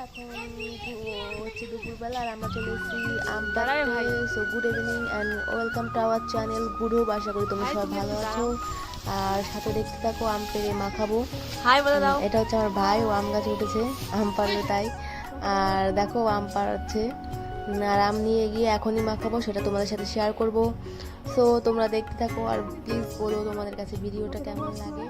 এখন হচ্ছে দুপুরবেলা আর আমরা চলে এসেছি আম পাড়তে। So good evening and welcome to our channel Good Hope. আশা করি তোমরা সবাই ভালো আছো আর সাথে দেখতে থাকো আম পেড়ে মাখাবো। এটা হচ্ছে আমার ভাই, ও আম গাছে উঠেছে আম পাড়বে তাই। আর দেখো আম পাড়াচ্ছে আর আম নিয়ে গিয়ে এখনই মাখাবো, সেটা তোমাদের সাথে শেয়ার করব। সো তোমরা দেখতে থাকো আর প্লিজ বলো তোমাদের কাছে ভিডিওটা কেমন লাগে।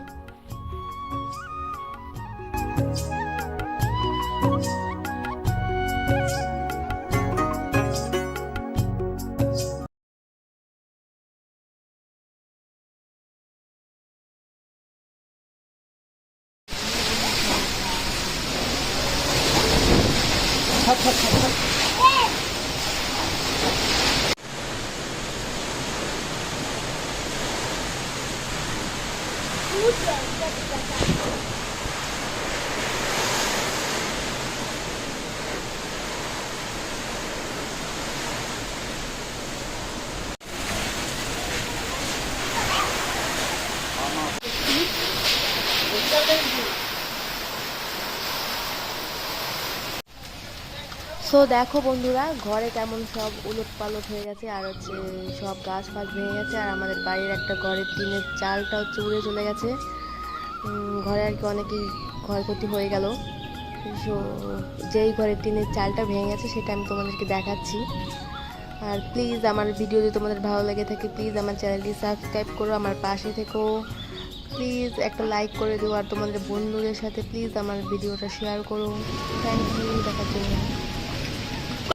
সো দেখো বন্ধুরা, ঘরে কেমন সব উলট পালট হয়ে গেছে আর হচ্ছে সব গাছ ফাছ ভেঙে গেছে আর আমাদের বাড়ির একটা ঘরের টিনের চালটা হচ্ছে উড়ে চলে গেছে। ঘরে আর কি অনেকই ক্ষয়ক্ষতি হয়ে গেল। সো যেই ঘরের টিনের চালটা ভেঙে গেছে সেটা আমি তোমাদেরকে দেখাচ্ছি। আর প্লিজ আমার ভিডিও যদি তোমাদের ভালো লেগে থাকে প্লিজ আমার চ্যানেলটি সাবস্ক্রাইব করো, আমার পাশে থেকো, প্লিজ একটা লাইক করে দিও আর তোমাদের বন্ধুদের সাথে প্লিজ আমার ভিডিওটা শেয়ার করো। থ্যাংক ইউ দেখার জন্য।